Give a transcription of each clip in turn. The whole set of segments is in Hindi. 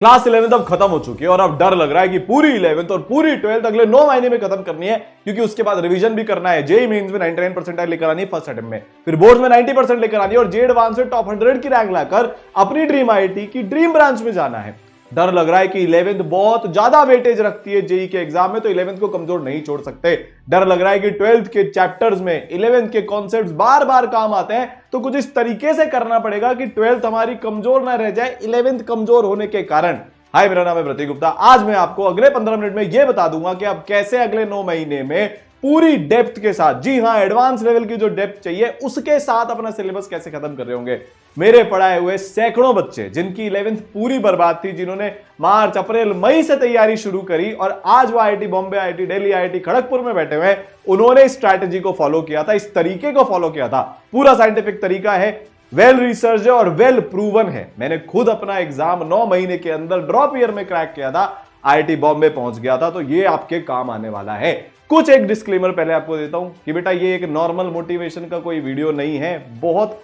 क्लास 11th अब खत्म हो चुकी है और अब डर लग रहा है कि पूरी 11th और पूरी 12th अगले 9 महीने में खत्म करनी है, क्योंकि उसके बाद रिवीजन भी करना है। जेईई मेंस में 99% लेकर आनी है फर्स्ट अटेम्प्ट में, फिर बोर्ड में 90% लेकर आनी है और जे एडवांस में टॉप 100 की रैंक लाकर अपनी ड्रीम आईआईटी की ड्रीम ब्रांच में जाना है। डर लग रहा है कि 11th बहुत ज्यादा वेटेज रखती है जेईई के एग्जाम में, तो 11th को कमजोर नहीं छोड़ सकते। डर लग रहा है कि 12th के चैप्टर्स में 11th के कॉन्सेप्ट्स बार बार काम आते हैं, तो कुछ इस तरीके से करना पड़ेगा कि 12th हमारी कमजोर ना रह जाए 11th कमजोर होने के कारण। हाय, मेरा नाम है प्रतीक गुप्ता। आज मैं आपको अगले 15 मिनट में यह बता दूंगा कि आप कैसे अगले 9 महीने में पूरी डेप्थ के साथ, जी हां, एडवांस लेवल की जो डेप्थ चाहिए उसके साथ अपना सिलेबस कैसे खत्म कर रहे होंगे। मेरे पढ़ाए हुए सैकड़ों बच्चे जिनकी 11th पूरी बर्बाद थी, जिन्होंने मार्च, अप्रैल, मई से तैयारी शुरू करी और आज वो IIT Bombay, IIT Delhi, IIT Kharagpur में बैठे हुए हैं, उन्होंने इस स्ट्रैटेजी को फॉलो किया था, इस तरीके को फॉलो किया था। पूरा साइंटिफिक तरीका है, वेल रिसर्च है और वेल प्रूवन है। मैंने खुद अपना एग्जाम 9 महीने के अंदर ड्रॉप ईयर में क्रैक किया था, आईआईटी बॉम्बे पहुंच गया था, तो ये आपके काम आने वाला है। कुछ एक डिस्क्लेमर पहले आपको देता हूं कि बेटा ये एक नॉर्मल मोटिवेशन का कोई वीडियो नहीं है, बहुत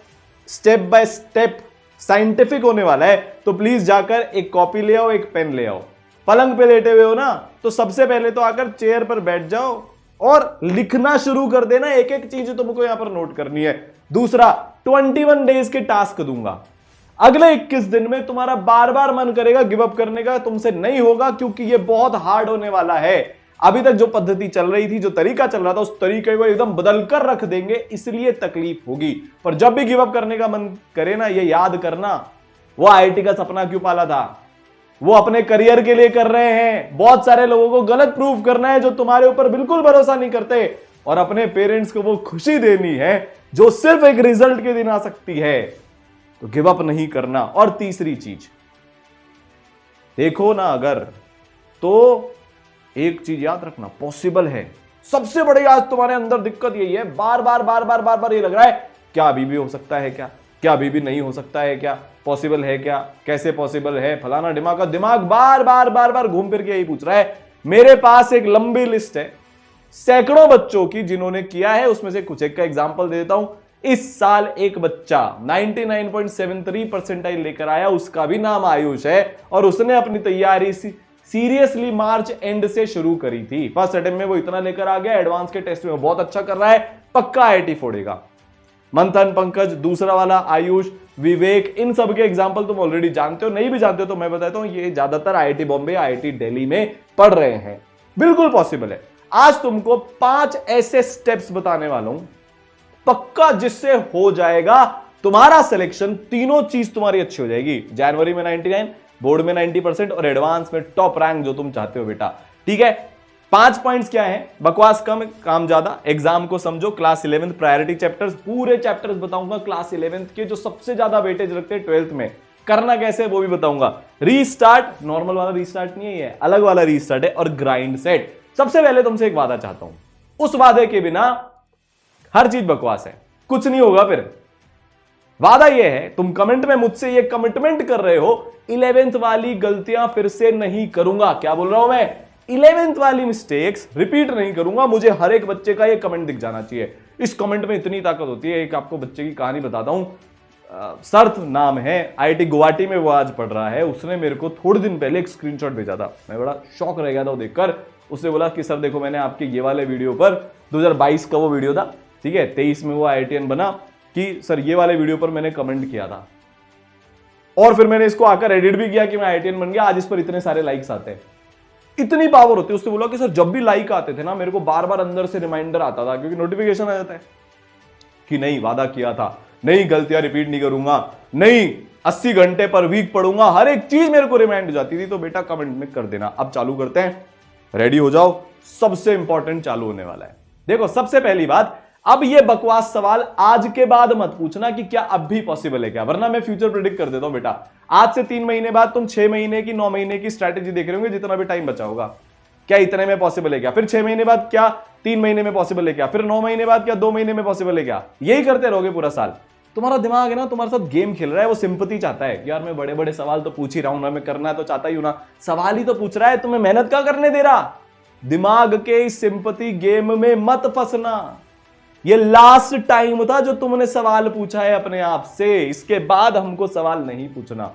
स्टेप बाय स्टेप साइंटिफिक होने वाला है। तो प्लीज जाकर एक कॉपी ले आओ, एक पेन ले आओ। पलंग पे लेटे हुए हो ना, तो सबसे पहले तो आकर चेयर पर बैठ जाओ और लिखना शुरू कर देना, एक एक चीज तुमको यहां पर नोट करनी है। दूसरा, 21 डेज के टास्क दूंगा। अगले 21 दिन में तुम्हारा बार बार मन करेगा गिव अप करने का, तुमसे नहीं होगा, क्योंकि ये बहुत हार्ड होने वाला है। अभी तक जो पद्धति चल रही थी, जो तरीका चल रहा था, उस तरीके को एकदम बदल कर रख देंगे, इसलिए तकलीफ होगी। पर जब भी गिव अप करने का मन करे ना, ये याद करना, वो आईआईटी का सपना क्यों पाला था, वो अपने करियर के लिए कर रहे हैं। बहुत सारे लोगों को गलत प्रूफ करना है जो तुम्हारे ऊपर बिल्कुल भरोसा नहीं करते, और अपने पेरेंट्स को वो खुशी देनी है जो सिर्फ एक रिजल्ट के दिन आ सकती है। तो गिव अप नहीं करना। और तीसरी चीज देखो ना, अगर तो एक चीज याद रखना, पॉसिबल है। सबसे बड़ी आज तुम्हारे अंदर दिक्कत यही है, बार बार बार बार बार बार ये लग रहा है, क्या अभी भी हो सकता है, क्या अभी भी नहीं हो सकता है, क्या पॉसिबल है, क्या कैसे पॉसिबल है, फलाना दिमाग का दिमाग बार बार बार बार घूम फिर के यही पूछ रहा है। मेरे पास एक लंबी लिस्ट है सैकड़ों बच्चों की जिन्होंने किया है, उसमें से कुछ एक का एग्जांपल दे देता हूं। इस साल एक बच्चा 99.73 परसेंटाइल लेकर आया, उसका भी नाम आयुष है, और उसने अपनी तैयारी सीरियसली मार्च एंड से शुरू करी थी। फर्स्ट अटेम्प्ट में वो इतना लेकर आ गया, एडवांस के टेस्ट में बहुत अच्छा कर रहा है, पक्का आईआईटी फोड़ेगा। मंथन, पंकज, दूसरा वाला आयुष, विवेक, इन सब के एग्जांपल तुम ऑलरेडी जानते हो। नहीं भी जानते हो तो मैं बताता हूं, ये ज्यादातर आईआईटी बॉम्बे, आईआईटी दिल्ली में पढ़ रहे हैं। बिल्कुल पॉसिबल है। आज तुमको 5 ऐसे स्टेप्स बताने वाला हूं, पक्का जिससे हो जाएगा तुम्हारा सिलेक्शन, तीनों चीज तुम्हारी अच्छी हो जाएगी। जनवरी में 99, बोर्ड में 90% और एडवांस में टॉप रैंक जो तुम चाहते हो बेटा। ठीक है, 5 पॉइंट्स क्या है, बकवास कम काम ज्यादा, एग्जाम को समझो। क्लास 11th प्रायोरिटी चैप्टर्स, पूरे चैप्टर्स बताऊंगा क्लास 11th के जो सबसे ज्यादा वेटेज रखते हैं 12th में, करना कैसे वो भी बताऊंगा। रीस्टार्ट, नॉर्मल वाला रीस्टार्ट नहीं है ये, अलग वाला रीस्टार्ट है, और ग्राइंड सेट। सबसे पहले तुमसे एक वादा चाहता हूं, उस वादे के बिना हर चीज बकवास है, कुछ नहीं होगा। फिर वादा यह है, तुम कमेंट में मुझसे ये कमिटमेंट कर रहे हो, 11th वाली गलतियां फिर से नहीं करूंगा। क्या बोल रहा हूं मैं, 11th वाली मिस्टेक्स रिपीट नहीं करूंगा। मुझे हर एक बच्चे का ये कमेंट दिख जाना चाहिए। इस कमेंट में इतनी ताकत होती है। एक आपको बच्चे की कहानी बताता हूं, सर्थ नाम है, आईआईटी गुवाहाटी में वो आज पढ़ रहा है। उसने मेरे को थोड़े दिन पहले एक स्क्रीनशॉट भेजा था, मैं बड़ा शॉक रह गया था वो देखकर। उसने बोला कि सर देखो, मैंने आपके ये वाले वीडियो पर, 2022 का वो वीडियो था, ठीक है, 23 में वो आईआईटीएन बना, कि सर ये वाले वीडियो पर मैंने कमेंट किया था, और फिर मैंने इसको आकर एडिट भी किया कि मैं आईआईटीएन बन गया, आज इस पर इतने सारे लाइक्स आते हैं। इतनी पावर होती है। उसने बोला कि सर जब भी लाइक आते थे ना, मेरे को बार बार अंदर से रिमाइंडर आता था, क्योंकि नोटिफिकेशन आ जाता है कि नहीं, वादा किया था, नहीं गलतियां रिपीट नहीं करूंगा, नहीं 80 घंटे पर वीक पढ़ूंगा, हर एक चीज मेरे को रिमाइंड हो जाती थी। तो बेटा कमेंट में कर देना। अब चालू करते हैं, रेडी हो जाओ, सबसे इंपॉर्टेंट चालू होने वाला है। देखो, सबसे पहली बात, अब ये बकवास सवाल आज के बाद मत पूछना कि क्या अब भी पॉसिबल है क्या, वरना मैं फ्यूचर प्रेडिक्ट कर देता हूं बेटा। आज से 3 महीने बाद तुम 6 महीने की, 9 महीने की स्ट्रैटेजी देख रहे होंगे, जितना भी टाइम बचा होगा, क्या इतने में पॉसिबल है क्या, फिर 6 महीने बाद क्या 3 महीने में पॉसिबल है क्या, फिर 9 महीने बाद क्या 2 महीने में पॉसिबल है क्या, यही करते रहोगे पूरा साल। तुम्हारा दिमाग है ना, तुम्हारे साथ गेम खेल रहा है, वो सिंपैथी चाहता है कि यार मैं बड़े बड़े सवाल तो पूछ ही रहा हूं ना, मैं करना तो चाहता ही हूं ना, सवाल ही तो पूछ रहा है, तुम्हें मेहनत क्या करने दे रहा। दिमाग के इस सिंपैथी गेम में मत फंसना। ये लास्ट टाइम था जो तुमने सवाल पूछा है अपने आप से, इसके बाद हमको सवाल नहीं पूछना।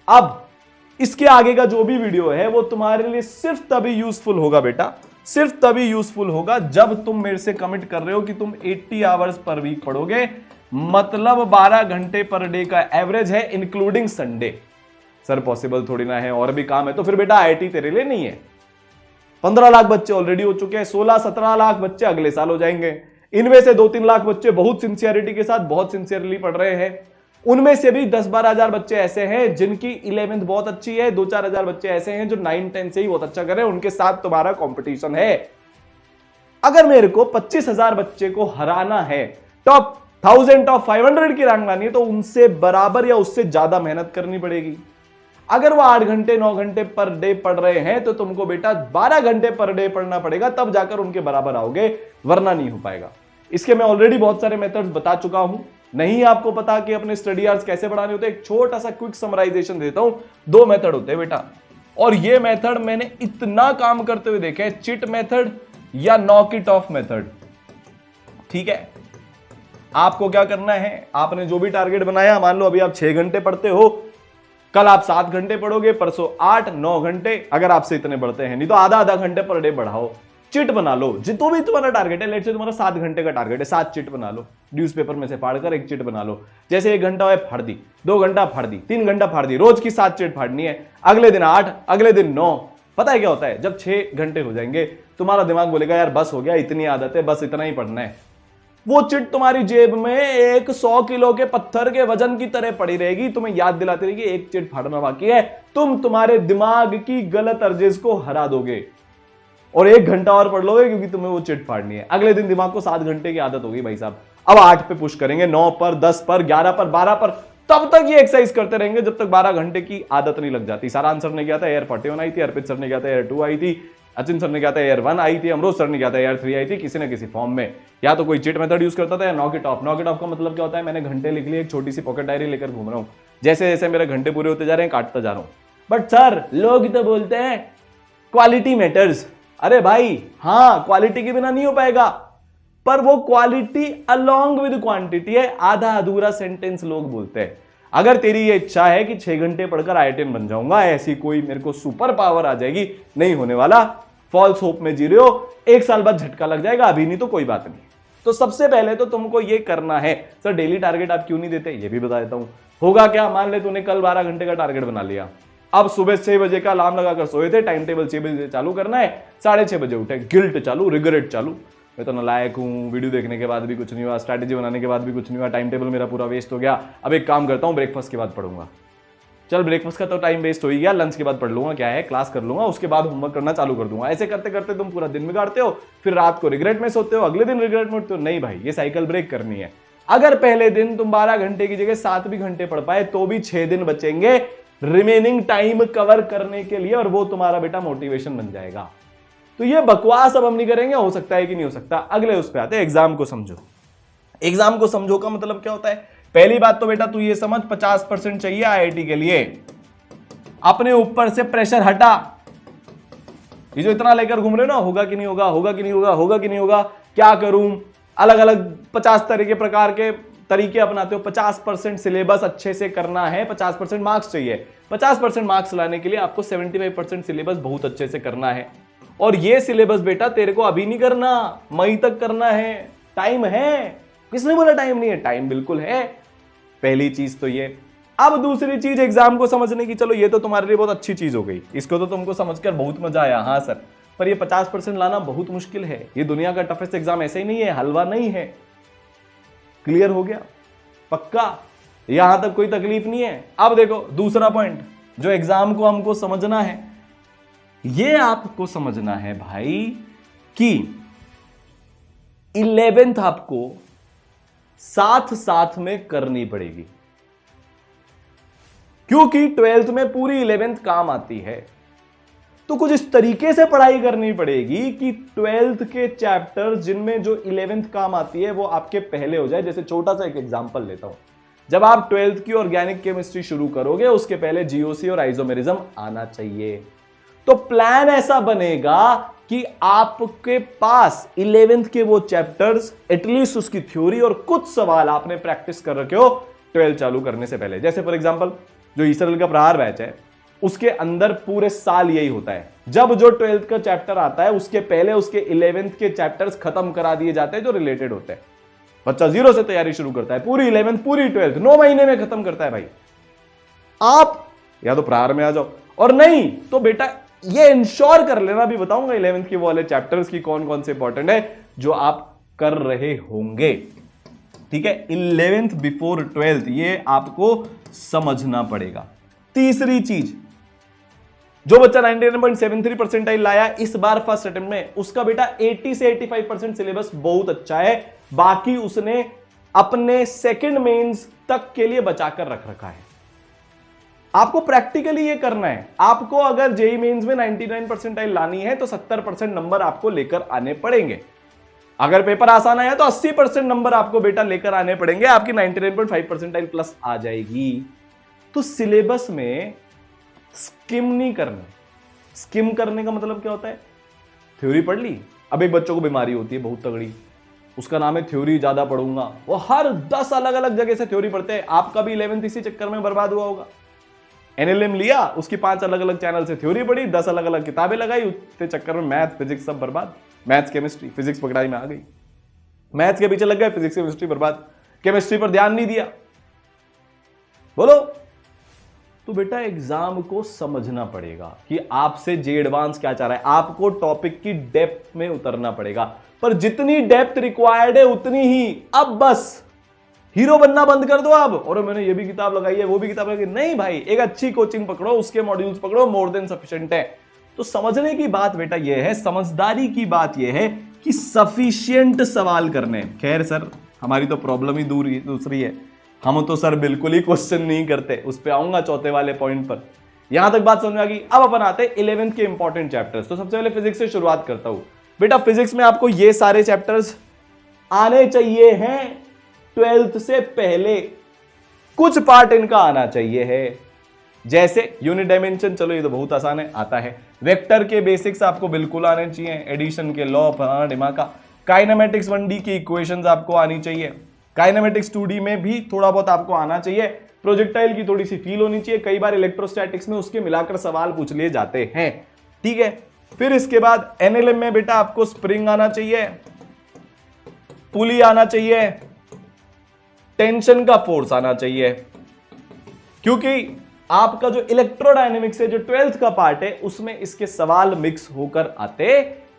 अब इसके आगे का जो भी वीडियो है वो तुम्हारे लिए सिर्फ तभी यूजफुल होगा बेटा, सिर्फ तभी यूजफुल होगा जब तुम मेरे से कमिट कर रहे हो कि तुम 80 आवर्स पर वीक पढ़ोगे, मतलब 12 घंटे पर डे का एवरेज है इंक्लूडिंग संडे। सर पॉसिबल थोड़ी ना है, और भी काम है, तो फिर बेटा आईआईटी तेरे लिए नहीं है। 15 लाख बच्चे ऑलरेडी हो चुके हैं, 16-17 लाख बच्चे अगले साल हो जाएंगे। इनमें से 2-3 लाख बच्चे बहुत सिंसियरिटी के साथ बहुत सिंसियरली पढ़ रहे हैं। उनमें से भी 10-12 हजार बच्चे ऐसे हैं जिनकी 11th बहुत अच्छी है, 2-4 हजार बच्चे ऐसे हैं जो 9-10 से ही बहुत अच्छा कर रहे हैं, उनके साथ तुम्हारा कंपटीशन है। अगर मेरे को 25,000 बच्चे को हराना है, टॉप 1000 टॉप 500 की रैंक लानी है, तो उनसे बराबर या उससे ज्यादा मेहनत करनी पड़ेगी। अगर वो 8 घंटे 9 घंटे पर डे पढ़ रहे हैं तो तुमको बेटा 12 घंटे पर डे पढ़ना पड़ेगा, तब जाकर उनके बराबर आओगे, वरना नहीं हो पाएगा। इसके मैं ऑलरेडी बहुत सारे मेथड्स बता चुका हूं। नहीं आपको पता कि अपने स्टडी आवर्स कैसे बढ़ाने होते हैं, एक छोटा सा क्विक समराइजेशन देता हूं। 2 मेथड होते हैं बेटा, और ये मेथड मैंने इतना काम करते हुए देखा है, चिट मेथड या नॉक इट ऑफ मेथड। ठीक है, आपको क्या करना है, आपने जो भी टारगेट बनाया, मान लो अभी आप 6 घंटे पढ़ते हो, कल आप 7 घंटे पढ़ोगे, परसों 8-9 घंटे, अगर आपसे इतने बढ़ते हैं, नहीं तो आधा घंटे पर डे बढ़ाओ। चिट बना लो, जितो भी तुम्हारा टारगेट है, लेट से तुम्हारा 7 घंटे का टारगेट है, 7 चिट बना लो, न्यूज़पेपर में से फाड़कर एक चिट बना लो। जैसे 1 घंटा है फाड़ दी, 2 घंटा फाड़ दी, 3 घंटा फाड़ दी, रोज की 7 चिट फाड़नी है। अगले दिन 8, अगले दिन 9। पता है क्या होता है, जब 6 घंटे हो जाएंगे तुम्हारा दिमाग बोलेगा यार बस हो गया, इतनी आदत है, बस इतना ही पढ़ना है। वो चिट तुम्हारी जेब में एक 100 किलो के पत्थर के वजन की तरह पड़ी रहेगी, तुम्हें याद दिलाती रहेगी एक चिट फाड़ना बाकी है। तुम तुम्हारे दिमाग की गलत अर्जेस को हरा दोगे और 1 घंटा और पढ़ लोगे क्योंकि तुम्हें वो चिट फाड़नी है। अगले दिन दिमाग को 7 घंटे की आदत होगी भाई साहब, अब 8 पे पुश करेंगे, 9 पर, 10 पर, 11 पर, 12 पर, तब तक ये एक्सरसाइज करते रहेंगे जब तक 12 घंटे की आदत नहीं लग जाती। सारांश सर ने किया था, एयर 41 आई थी, अर्पित सर ने किया था, एयर 2 आई थी, अचिन सर ने क्या था, एयर 1 आई थी, अमरोज सर ने क्या था, एयर 3 आई थी। किसी न किसी फॉर्म में या तो कोई चिट मेथड यूज करता था या knock it of. Knock it of का मतलब क्या होता है, मैंने घंटे लिख लिए, एक छोटी सी पॉकेट डायरी लेकर घूम रहा हूं, जैसे जैसे मेरे घंटे पूरे होते जा रहे हैं काटता जा रहा हूं। बट सर लोग तो बोलते हैं क्वालिटी मैटर्स। अरे भाई हाँ, क्वालिटी के बिना नहीं हो पाएगा, पर वो क्वालिटी अलोंग विद क्वांटिटी है, आधा अधूरा सेंटेंस लोग बोलते हैं। अगर तेरी ये इच्छा है कि 6 घंटे पढ़कर आईआईटीएन बन जाऊंगा, ऐसी कोई मेरे को सुपर पावर आ जाएगी, नहीं होने वाला। फॉल्स होप में जी रहे हो, 1 साल बाद झटका लग जाएगा, अभी नहीं तो कोई बात नहीं। तो सबसे पहले तो तुमको ये करना है। सर डेली टारगेट आप क्यों नहीं देते, ये भी बता देता हूं। होगा क्या, मान ले तूने कल 12 घंटे का टारगेट बना लिया, अब सुबह 6 बजे का अलार्म लगाकर सोए थे, टाइम टेबल 6 बजे चालू करना है, 6:30 बजे उठे, गिल्ट चालू, रिग्रेट चालू, मैं तो नालायक हूँ, वीडियो देखने के बाद भी कुछ नहीं हुआ, स्ट्रैटेजी बनाने के बाद भी कुछ नहीं हुआ, टाइम टेबल मेरा पूरा वेस्ट हो गया। अब एक काम करता हूँ, ब्रेकफास्ट के बाद पढ़ूंगा। चल ब्रेकफास्ट का तो टाइम वेस्ट हो ही गया, लंच के बाद पढ़ लूंगा, क्या है, क्लास कर लूंगा, उसके बाद होमवर्क करना चालू कर दूंगा। ऐसे करते करते तुम पूरा दिन बिगाड़ते हो, फिर रात को रिग्रेट में सोते हो, अगले दिन रिग्रेट में उठते हो। नहीं भाई, ये साइकिल ब्रेक करनी है। अगर पहले दिन तुम 12 घंटे की जगह 7 भी घंटे पढ़ पाए तो भी 6 दिन बचेंगे रिमेनिंग टाइम कवर करने के लिए, और वो तुम्हारा बेटा मोटिवेशन बन जाएगा। तो ये बकवास अब हम नहीं करेंगे, हो सकता है कि नहीं हो सकता। अगले उस पे आते हैं, एग्जाम को समझो। एग्जाम को समझो का मतलब क्या होता है, पहली बात तो बेटा तू ये समझ 50% चाहिए आईआईटी के लिए। अपने ऊपर से प्रेशर हटा, ये जो इतना लेकर घूम रहे हो ना, होगा कि नहीं होगा, होगा कि नहीं होगा, होगा कि नहीं होगा, क्या करूं, अलग अलग 50 प्रकार के तरीके अपनाते हो। 50% सिलेबस अच्छे से करना है, 50% मार्क्स चाहिए। 50% मार्क्स लाने के लिए आपको 75% सिलेबस बहुत अच्छे से करना है। और ये सिलेबस बेटा तेरे को अभी नहीं करना, मई तक करना है, टाइम है। किसने बोला टाइम नहीं है, टाइम बिल्कुल है। पहली चीज तो ये। अब दूसरी चीज एग्जाम को समझने की, चलो ये तो तुम्हारे लिए बहुत अच्छी चीज हो गई, इसको तो तुमको समझकर बहुत मजा आया, हाँ सर, पर ये 50% लाना बहुत मुश्किल है। ये दुनिया का टफेस्ट एग्जाम ऐसे ही नहीं है, हलवा नहीं है। क्लियर हो गया, पक्का, यहां तक कोई तकलीफ नहीं है। अब देखो दूसरा पॉइंट, जो एग्जाम को हमको समझना है, ये आपको समझना है भाई कि 11th आपको साथ साथ में करनी पड़ेगी, क्योंकि 12th में पूरी 11th काम आती है। तो कुछ इस तरीके से पढ़ाई करनी पड़ेगी कि 12th के चैप्टर जिनमें जो 11th काम आती है वो आपके पहले हो जाए। जैसे छोटा सा एक एग्जांपल लेता हूं, जब आप 12th की ऑर्गेनिक केमिस्ट्री शुरू करोगे, उसके पहले जीओसी और आइसोमेरिज्म आना चाहिए। तो प्लान ऐसा बनेगा कि आपके पास 11th के वो चैप्टर्स, एटलीस्ट उसकी थ्योरी और कुछ सवाल आपने प्रैक्टिस कर रखे हो 12th चालू करने से पहले। जैसे फॉर एग्जांपल जो ईसरल का प्रहार बैच है, उसके अंदर पूरे साल यही होता है। जब जो 12th का चैप्टर आता है उसके पहले उसके 11th के चैप्टर्स खत्म करा दिए जाते हैं जो रिलेटेड होते हैं। बच्चा 0 से तैयारी शुरू करता है, पूरी 11th पूरी 12th 9 महीने में खत्म करता है भाई। आप या तो प्रार में आ जाओ और नहीं तो बेटा ये इंश्योर कर लेना, भी बताऊंगा 11th के वो वाले चैप्टर्स की कौन कौन से इंपॉर्टेंट है जो आप कर रहे होंगे। ठीक है, 11th बिफोर 12th ये आपको समझना पड़ेगा। तीसरी चीज, जो बच्चा 99.73 परसेंटाइल लाया इस बार फर्स्ट अटेम्प्ट में, उसका बेटा 80 से 85% सिलेबस बहुत अच्छा है, बाकी उसने अपने सेकंड मेंस तक के लिए बचाकर रख रखा है। आपको प्रैक्टिकली ये करना है। आपको अगर जेई मेंस में 99 परसेंटाइल लानी है तो 70% नंबर आपको लेकर आने पड़ेंगे। अगर पेपर आसान आया तो 80% नंबर आपको बेटा लेकर आने पड़ेंगे, आपकी 99.5 परसेंटाइल प्लस आ जाएगी। तो सिलेबस में स्किम नहीं करना। स्किम करने का मतलब क्या होता है? थ्योरी पढ़ ली, अब एक बच्चों को बीमारी होती है बहुत तगड़ी, उसका नाम है थ्योरी ज्यादा पढ़ूंगा, वो हर 10 अलग अलग जगह से थ्योरी पढ़ते हैं। आपका भी 11th इसी चक्कर में बर्बाद हुआ होगा। एनएलएम लिया, उसकी 5 अलग अलग चैनल से थ्योरी पढ़ी, 10 अलग अलग किताबें लगाई, उसके चक्कर में मैथ फिजिक्स सब बर्बाद। मैथ्स केमिस्ट्री फिजिक्स पकड़ाई में आ गई, मैथ्स के पीछे लग गए, फिजिक्स केमिस्ट्री बर्बाद, केमिस्ट्री पर ध्यान नहीं दिया। बोलो, तो बेटा एग्जाम को समझना पड़ेगा कि आपसे जे एडवांस क्या चाह रहा है। आपको टॉपिक की डेप्थ में उतरना पड़ेगा, पर जितनी डेप्थ रिक्वायर्ड है उतनी ही। अब बस हीरो बनना बंद कर दो अब, और मैंने ये भी किताब लगाई है वो भी किताब लगाई, नहीं भाई, एक अच्छी कोचिंग पकड़ो, उसके मॉड्यूल्स पकड़ो, मोर देन सफिशिएंट है। तो समझने की बात बेटा यह है, समझदारी की बात यह है कि सफिशिएंट सवाल करने। खैर सर, हमारी तो प्रॉब्लम ही दूसरी है, हम तो सर बिल्कुल ही क्वेश्चन नहीं करते, उस पर आऊंगा चौथे वाले पॉइंट पर। यहां तक बात समझ में आ गई। अब अपन आते हैं 11th के इंपॉर्टेंट चैप्टर्स। तो सबसे पहले फिजिक्स से शुरुआत करता हूं। बेटा फिजिक्स में आपको ये सारे चैप्टर्स आने चाहिए हैं 12th से पहले, कुछ पार्ट इनका आना चाहिए है, जैसे यूनिट डायमेंशन, चलो ये तो बहुत आसान है, आता है। वेक्टर के बेसिक्स आपको बिल्कुल आने चाहिए, एडिशन के लॉ, डिमाका, काइनेमेटिक्स 1D की इक्वेशंस आपको आनी चाहिए, काइनेमेटिक्स 2D में भी थोड़ा बहुत आपको आना चाहिए, प्रोजेक्टाइल की थोड़ी सी फील होनी चाहिए, कई बार इलेक्ट्रोस्टैटिक्स में उसके मिलाकर सवाल पूछ लिए जाते हैं। ठीक है, फिर इसके बाद एनएलएम में बेटा आपको स्प्रिंग आना चाहिए, पुली आना चाहिए, टेंशन का फोर्स आना चाहिए, क्योंकि आपका जो इलेक्ट्रोडायनेमिक्स है, जो 12th का पार्ट है, उसमें इसके सवाल मिक्स होकर आते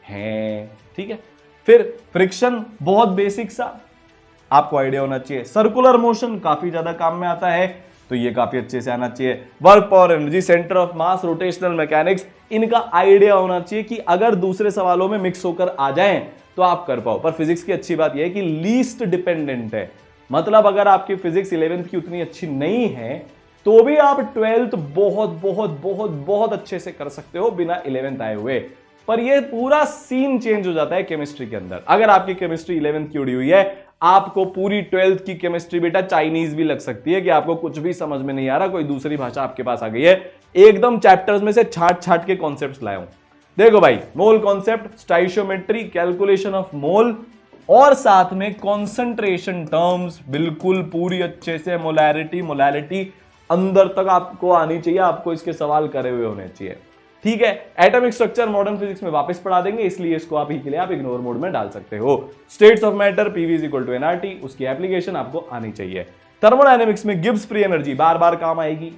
हैं। ठीक है, फिर फ्रिक्शन बहुत बेसिक सा आपको आइडिया होना चाहिए, सर्कुलर मोशन काफी ज्यादा काम में आता है, तो ये काफी अच्छे से आना चाहिए, work power energy, centre of mass, rotational mechanics, इनका आइडिया होना चाहिए कि अगर दूसरे सवालों में मिक्स होकर आ जाएं तो आप कर पाओ। पर फिजिक्स की अच्छी बात यह है कि लीस्ट डिपेंडेंट है, मतलब अगर आपकी फिजिक्स 11th की उतनी अच्छी नहीं है तो भी आप 12th बहुत बहुत बहुत बहुत अच्छे से कर सकते हो बिना 11th आए हुए। पर यह पूरा सीन चेंज हो जाता है केमिस्ट्री के अंदर। अगर आपकी केमिस्ट्री 11th की उड़ी हुई है, आपको पूरी 12th की केमिस्ट्री बेटा चाइनीज भी लग सकती है कि आपको कुछ भी समझ में नहीं आ रहा, कोई दूसरी भाषा आपके पास आ गई है। एकदम चैप्टर्स में से छाट छाट के कॉन्सेप्ट्स लाया हूं। देखो भाई, mole concept, stoichiometry, calculation of mole, और साथ में कॉन्सेंट्रेशन टर्म्स बिल्कुल पूरी अच्छे से, मोलैरिटी, मोलैलिटी अंदर तक आपको आनी चाहिए, आपको इसके सवाल करे हुए होने चाहिए। ठीक है, एटॉमिक स्ट्रक्चर मॉडर्न फिजिक्स में वापस पढ़ा देंगे, इसलिए इसको आप ही के लिए आप इग्नोर मोड में डाल सकते हो। States of matter, PV is equal to NRT, उसकी एप्लीकेशन आपको आनी चाहिए। थर्मोडायनेमिक्स में गिब्स फ्री एनर्जी बार बार काम आएगी।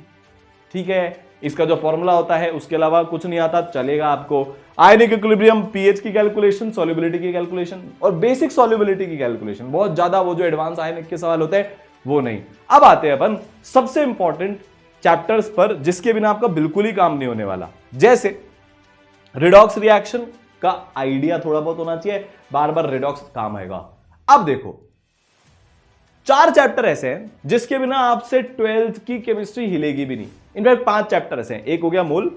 ठीक है, इसका जो फॉर्मूला होता है उसके अलावा कुछ नहीं आता, चलेगा आपको। आयनिक इक्विलिब्रियम, पीएच की कैलकुलेशन, सॉल्युबिलिटी की कैलकुलेशन और बेसिक सॉल्युबिलिटी की कैलकुलेशन, बहुत ज्यादा वो जो एडवांस आयनिक के सवाल होते हैं वो नहीं। अब आते हैं अपन सबसे इंपॉर्टेंट चैप्टर्स पर, जिसके बिना आपका बिल्कुल ही काम नहीं होने वाला, जैसे रिडॉक्स रिएक्शन का आइडिया थोड़ा बहुत होना चाहिए, बार बार रिडॉक्स काम आएगा। अब देखो, 4 चैप्टर ऐसे हैं जिसके बिना आपसे 12th की केमिस्ट्री हिलेगी भी नहीं। इनफैक्ट 5 चैप्टर ऐसे हैं, एक हो गया मोल,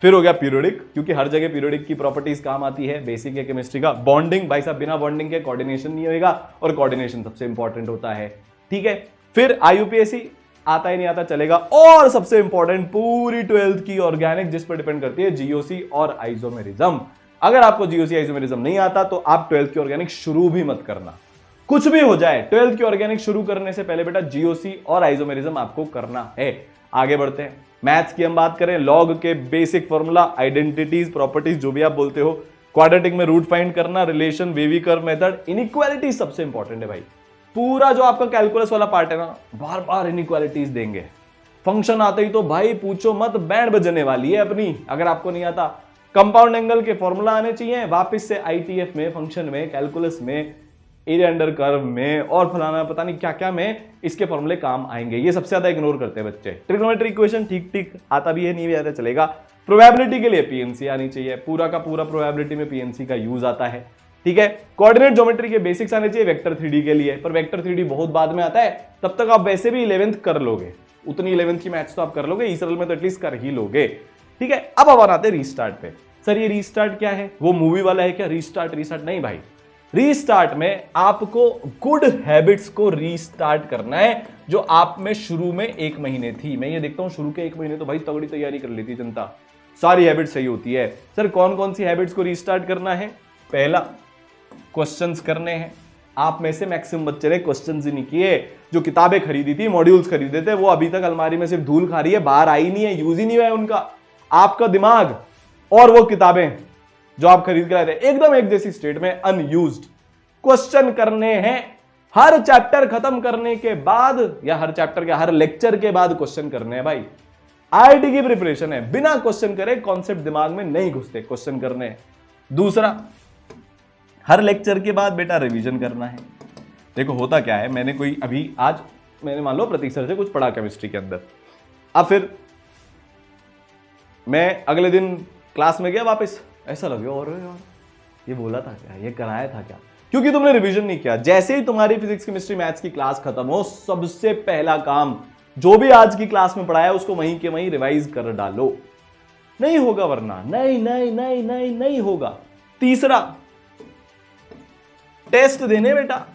फिर हो गया पीरियोडिक, क्योंकि हर जगह पीरियोडिक की प्रॉपर्टीज काम आती है, बेसिक है केमिस्ट्री का। बॉन्डिंग, भाई साहब बिना बॉन्डिंग के कोऑर्डिनेशन नहीं होगा, और कोऑर्डिनेशन सबसे इंपॉर्टेंट होता है। ठीक है, फिर आईयूपीएसी आता ही नहीं आता, चलेगा। और सबसे इंपॉर्टेंट पूरी 12th की ऑर्गेनिक, जिस पर डिपेंड करती है जीओसी और आइसोमेरिज्म। अगर आपको जीओसी आइसोमेरिज्म नहीं आता तो आप 12th की ऑर्गेनिक शुरू भी मत करना। कुछ भी हो जाए, 12th की ऑर्गेनिक शुरू करने से पहले बेटा जीओसी और आइसोमेरिज्म आपको करना है। आगे बढ़ते हैं, मैथ्स की हम बात करें, लॉग के बेसिक फॉर्मूला, आइडेंटिटीज, प्रॉपर्टीज, जो भी आप बोलते हो, क्वाड्रेटिक में रूट फाइंड करना, relation, wavy curve method, inequality सबसे इंपॉर्टेंट है भाई। पूरा जो आपका कैलकुलस वाला पार्ट है ना, बार बार इनइक्वालिटीज देंगे। फंक्शन आते ही तो भाई पूछो मत, बैंड बजने वाली है अपनी। अगर आपको नहीं आता, कंपाउंड एंगल के फॉर्मूला आने चाहिए वापस से, आईटीएफ में, फंक्शन में, कैलकुलस में, एरिया अंडर कर्व में और फलाना पता नहीं क्या क्या में इसके फॉर्मूले काम आएंगे। ये सबसे ज्यादा इग्नोर करते हैं बच्चे। ट्रिग्नोमेट्री इक्वेशन ठीक ठीक आता भी है, नहीं भी आता चलेगा। प्रोबेबिलिटी के लिए पीएनसी आनी चाहिए, पूरा का पूरा प्रोबेबिलिटी में पीएनसी का यूज आता है, ठीक है। कोऑर्डिनेट ज्योमेट्री के बेसिक्स आने चाहिए वेक्टर 3D के लिए, पर वेक्टर 3D बहुत बाद में आता है, तब तक आप वैसे भी 11th कर लोगे, उतनी 11th की मैथ्स तो आप कर लोगे, इसरल में तो एटलीस्ट कर ही लोगे, ठीक है। अब आते हैं रीस्टार्ट पे। सर ये रीस्टार्ट क्या है, वो मूवी वाला है क्या रीस्टार्ट? रीस्टार्ट नहीं भाई, रीस्टार्ट में आपको गुड हैबिट्स को रीस्टार्ट करना है जो आप में शुरू में 1 महीने थी। मैं ये देखता हूं शुरू के 1 महीने तो भाई तगड़ी तैयारी कर लेती जनता, सारी हैबिट सही होती है। सर कौन कौन सी हैबिट्स को रीस्टार्ट करना है? पहला, क्वेश्चंस करने हैं। आप में से मैक्सिमम बच्चे ने क्वेश्चंस ही नहीं किए। जो किताबें खरीदी थी, मॉड्यूल्स खरीदे थे, वो अभी तक अलमारी में सिर्फ धूल खा रही है, बाहर आई नहीं है, यूज ही नहीं हुआ है उनका। आपका दिमाग और वो किताबें जो आप खरीद के लाए थे एकदम एक जैसी स्टेट में, अनयूज्ड। क्वेश्चन करने हैं हर चैप्टर खत्म करने के बाद, या हर चैप्टर के हर लेक्चर के बाद क्वेश्चन करने हैं भाई। आईआईटी की प्रिपरेशन है, बिना क्वेश्चन करे कॉन्सेप्ट दिमाग में नहीं घुसते, क्वेश्चन करने हैं। दूसरा, हर लेक्चर के बाद बेटा रिवीजन करना है। देखो होता क्या है, मैंने कोई अभी आज मैंने मान लो प्रतीक सर से कुछ पढ़ा केमिस्ट्री के अंदर, अब फिर मैं अगले दिन क्लास में गया वापस, ऐसा लगे और यार ये बोला था क्या, ये कराया था क्या, क्योंकि तुमने रिवीजन नहीं किया। जैसे ही तुम्हारी फिजिक्स केमिस्ट्री मैथ्स की क्लास खत्म हो, सबसे पहला काम जो भी आज की क्लास में पढ़ाया उसको वहीं के वहीं रिवाइज कर डालो, नहीं होगा वरना नहीं नहीं नहीं नहीं नहीं होगा। तीसरा, टेस्ट देने बेटा।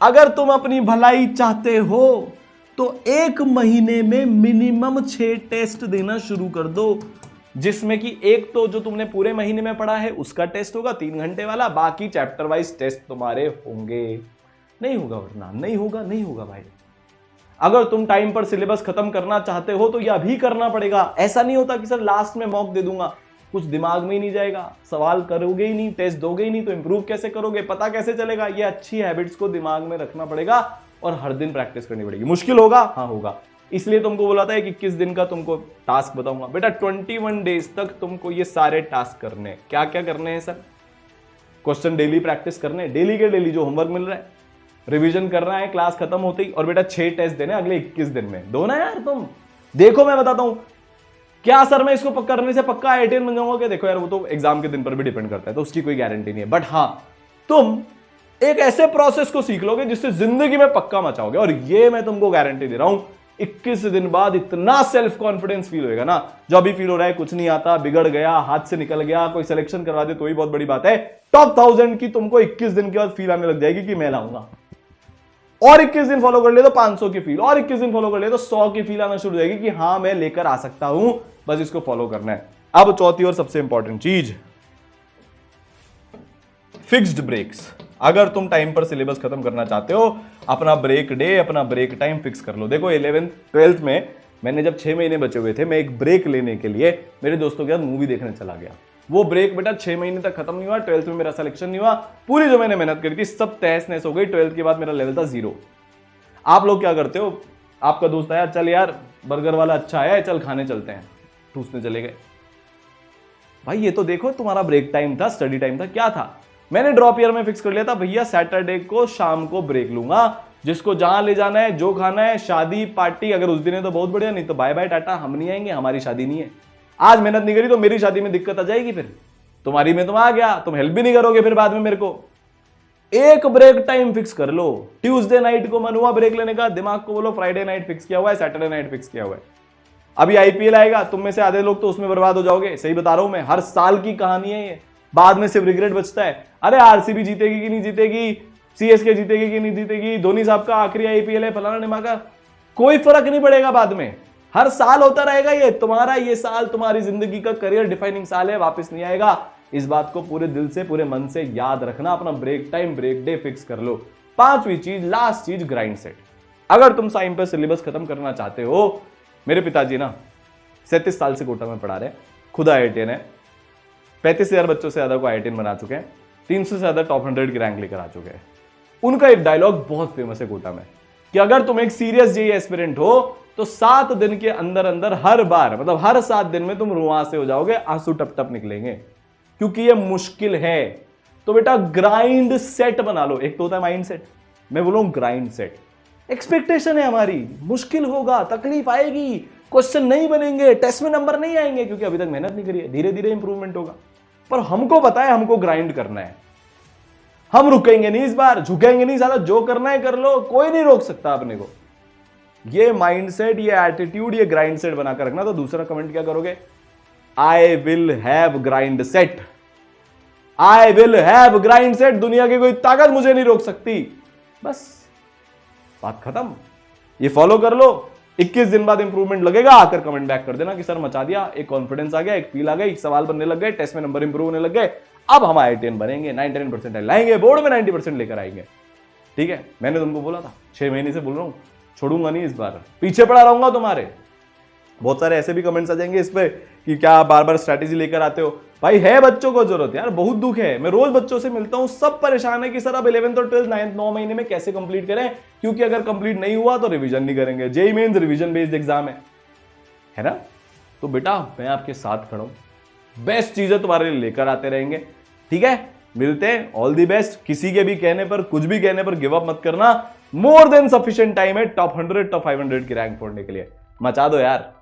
अगर तुम अपनी भलाई चाहते हो तो 1 महीने में मिनिमम 6 टेस्ट देना शुरू कर दो, जिसमें कि एक तो जो तुमने पूरे महीने में पढ़ा है उसका टेस्ट होगा 3 घंटे वाला, बाकी चैप्टर वाइज टेस्ट तुम्हारे होंगे। नहीं होगा वरना नहीं होगा, नहीं होगा भाई। अगर तुम टाइम पर सिलेबस खत्म करना चाहते हो तो यह अभी करना पड़ेगा। ऐसा नहीं होता कि सर लास्ट में मॉक दे दूंगा, कुछ दिमाग में ही नहीं जाएगा, सवाल करोगे ही नहीं, टेस्ट दोगे ही नहीं, तो इंप्रूव कैसे करोगे, पता कैसे चलेगा? ये अच्छी हैबिट्स को दिमाग में रखना पड़ेगा और हर दिन प्रैक्टिस करनी पड़ेगी। मुश्किल होगा, हाँ होगा, इसलिए तुमको बोला था कि 21 दिन का तुमको टास्क बताऊंगा बेटा। 21 डेज तक तुमको ये सारे टास्क करने। क्या क्या करने हैं सर? क्वेश्चन डेली प्रैक्टिस करने, डेली के डेली जो होमवर्क मिल रहा है, रिवीजन करना है क्लास खत्म होते ही, और बेटा 6 टेस्ट देने अगले 21 दिन में। दो ना यार तुम, देखो मैं बताता हूं क्या सर मैं इसको करने से पक्का IITian बन जाऊंगा क्या? देखो यार वो तो एग्जाम के दिन पर भी डिपेंड करता है, तो उसकी कोई गारंटी नहीं है, बट हाँ तुम एक ऐसे प्रोसेस को सीख लोगे जिससे जिंदगी में पक्का मचाओगे। और ये मैं तुमको गारंटी दे रहा हूं, 21 दिन बाद इतना सेल्फ कॉन्फिडेंस फील होगा ना, जो अभी फील हो रहा है कुछ नहीं आता, बिगड़ गया, हाथ से निकल गया, कोई सिलेक्शन करवा दे तो ही बहुत बड़ी बात है, टॉप 1000 की तुमको 21 दिन के बाद फील आने लग जाएगी कि मैं लाऊंगा। और 21 दिन फॉलो कर ले तो 500 की फील, और 21 दिन फॉलो कर ले तो 100 की फील आना शुरू हो जाएगी कि हाँ मैं लेकर आ सकता हूं, बस इसको फॉलो करना है। अब चौथी और सबसे इंपॉर्टेंट चीज, फिक्स्ड ब्रेक्स। अगर तुम टाइम पर सिलेबस खत्म करना चाहते हो, अपना ब्रेक डे, अपना ब्रेक टाइम फिक्स कर लो। देखो 11th 12th में मैंने जब 6 महीने बचे हुए थे, मैं एक ब्रेक लेने के लिए मेरे दोस्तों के साथ मूवी देखने चला गया। वो ब्रेक बेटा 6 महीने तक खत्म नहीं हुआ, 12th में मेरा सिलेक्शन नहीं हुआ, पूरी जो मैंने मेहनत करी थी सब तहस नहस हो गई। 12th के बाद मेरा लेवल था 0। आप लोग क्या करते हो, आपका दोस्त आया, चल यार बर्गर वाला अच्छा आया है, चल खाने चलते हैं, ठूसने चले गए। भाई ये तो देखो तुम्हारा ब्रेक टाइम था, स्टडी टाइम था, क्या था? मैंने ड्रॉप ईयर में फिक्स कर लिया था, भैया सैटरडे को शाम को ब्रेक लूंगा, जिसको जहां ले जाना है, जो खाना है, शादी पार्टी अगर उस दिन है तो बहुत बढ़िया, नहीं तो बाय बाय टाटा, हम नहीं आएंगे, हमारी शादी नहीं है। आज मेहनत नहीं करी तो मेरी शादी में दिक्कत आ जाएगी, फिर तुम्हारी में तुम आ गया, तुम हेल्प भी नहीं करोगे फिर बाद में मेरे को। एक ब्रेक टाइम फिक्स कर लो। ट्यूसडे नाइट को मन हुआ ब्रेक लेने का, दिमाग को बोलो फ्राइडे नाइट फिक्स किया हुआ है, सैटरडे नाइट फिक्स किया हुआ है। अभी IPL आएगा, तुम में से आधे लोग तो उसमें बर्बाद हो जाओगे, सही बता रहा हूं मैं, हर साल की कहानी है ये, बाद में सिर्फ रिग्रेट बचता है। अरे RCB जीतेगी कि नहीं जीतेगी, CSK जीतेगी कि नहीं जीतेगी, धोनी साहब का आखिरी IPL है, फलाना निमाका, कोई फर्क नहीं पड़ेगा बाद में, हर साल होता रहेगा ये। तुम्हारा ये साल तुम्हारी जिंदगी का करियर डिफाइनिंग साल है, वापस नहीं आएगा। इस बात को पूरे दिल से पूरे मन से याद रखना। अपना break time break day fix कर लो। पांचवी चीज, लास्ट चीज, ग्राइंड सेट। अगर तुम साइम पे सिलेबस खत्म करना चाहते हो, मेरे पिताजी ना 37 साल से कोटा में पढ़ा रहे, खुद IITian है, 35,000 बच्चों से ज्यादा को IITian बना चुके हैं, 300 से ज्यादा टॉप 100 की रैंक लेकर आ चुके हैं। उनका एक डायलॉग बहुत फेमस है कोटा में कि अगर तुम एक सीरियस जेईई एस्पिरेंट हो तो 7 दिन के अंदर अंदर हर बार, मतलब हर 7 दिन में तुम रुआं से हो जाओगे, आंसू टप टप निकलेंगे, क्योंकि ये मुश्किल है। तो बेटा ग्राइंड सेट बना लो। एक तो होता है माइंड सेट, मैं बोलूं ग्राइंड सेट। एक्सपेक्टेशन है हमारी, मुश्किल होगा, तकलीफ आएगी, क्वेश्चन नहीं बनेंगे, टेस्ट में नंबर नहीं आएंगे, क्योंकि अभी तक मेहनत नहीं करी है, धीरे धीरे इंप्रूवमेंट होगा। पर हमको पता है हमको ग्राइंड करना है, हम रुकेंगे नहीं, इस बार झुकेंगे नहीं, साला जो करना है कर लो, कोई नहीं रोक सकता अपने को। ये माइंडसेट, ये एटीट्यूड, ये ग्राइंड सेट बनाकर रखना। तो दूसरा कमेंट क्या करोगे? I will have grind set, I will have grind set, दुनिया की कोई ताकत मुझे नहीं रोक सकती। बस बात खत्म। ये फॉलो कर लो, 21 दिन बाद इंप्रूवमेंट लगेगा, आकर कमेंट बैक कर देना कि सर मचा दिया, एक कॉन्फिडेंस आ गया, एक फील आ गई, सवाल बनने लग गए, टेस्ट में नंबर इंप्रूव होने लग गए, अब हम IITian बनेंगे, 99% लाएंगे, बोर्ड में 90% लेकर आएंगे। ठीक है, मैंने तुमको बोला था, 6 महीने से बोल रहा हूं, छोड़ूंगा नहीं इस बार, पीछे पड़ा रहूंगा तुम्हारे। बहुत सारे ऐसे भी कमेंट्स आ जाएंगे इस पे कि क्या बार बार स्ट्रैटेजी लेकर आते हो। भाई है बच्चों को जरूरत यार, बहुत दुख है, मैं रोज बच्चों से मिलता हूं, सब परेशान है कि सर अब 11th और 12th 9th 9 महीने में कैसे कंप्लीट करें, क्योंकि अगर कंप्लीट नहीं हुआ तो रिवीजन नहीं करेंगे। JEE Mains revision based exam है ना। तो बेटा मैं आपके साथ खड़ा हूं, बेस्ट चीजें तुम्हारे लिए लेकर आते रहेंगे। ठीक है, मिलते हैं, ऑल दी बेस्ट। किसी के भी कहने पर, कुछ भी कहने पर गिव अप मत करना, मोर देन सफिशिएंट टाइम है टॉप 100 टॉप 500 की रैंक फोड़ने के लिए। मचा दो यार।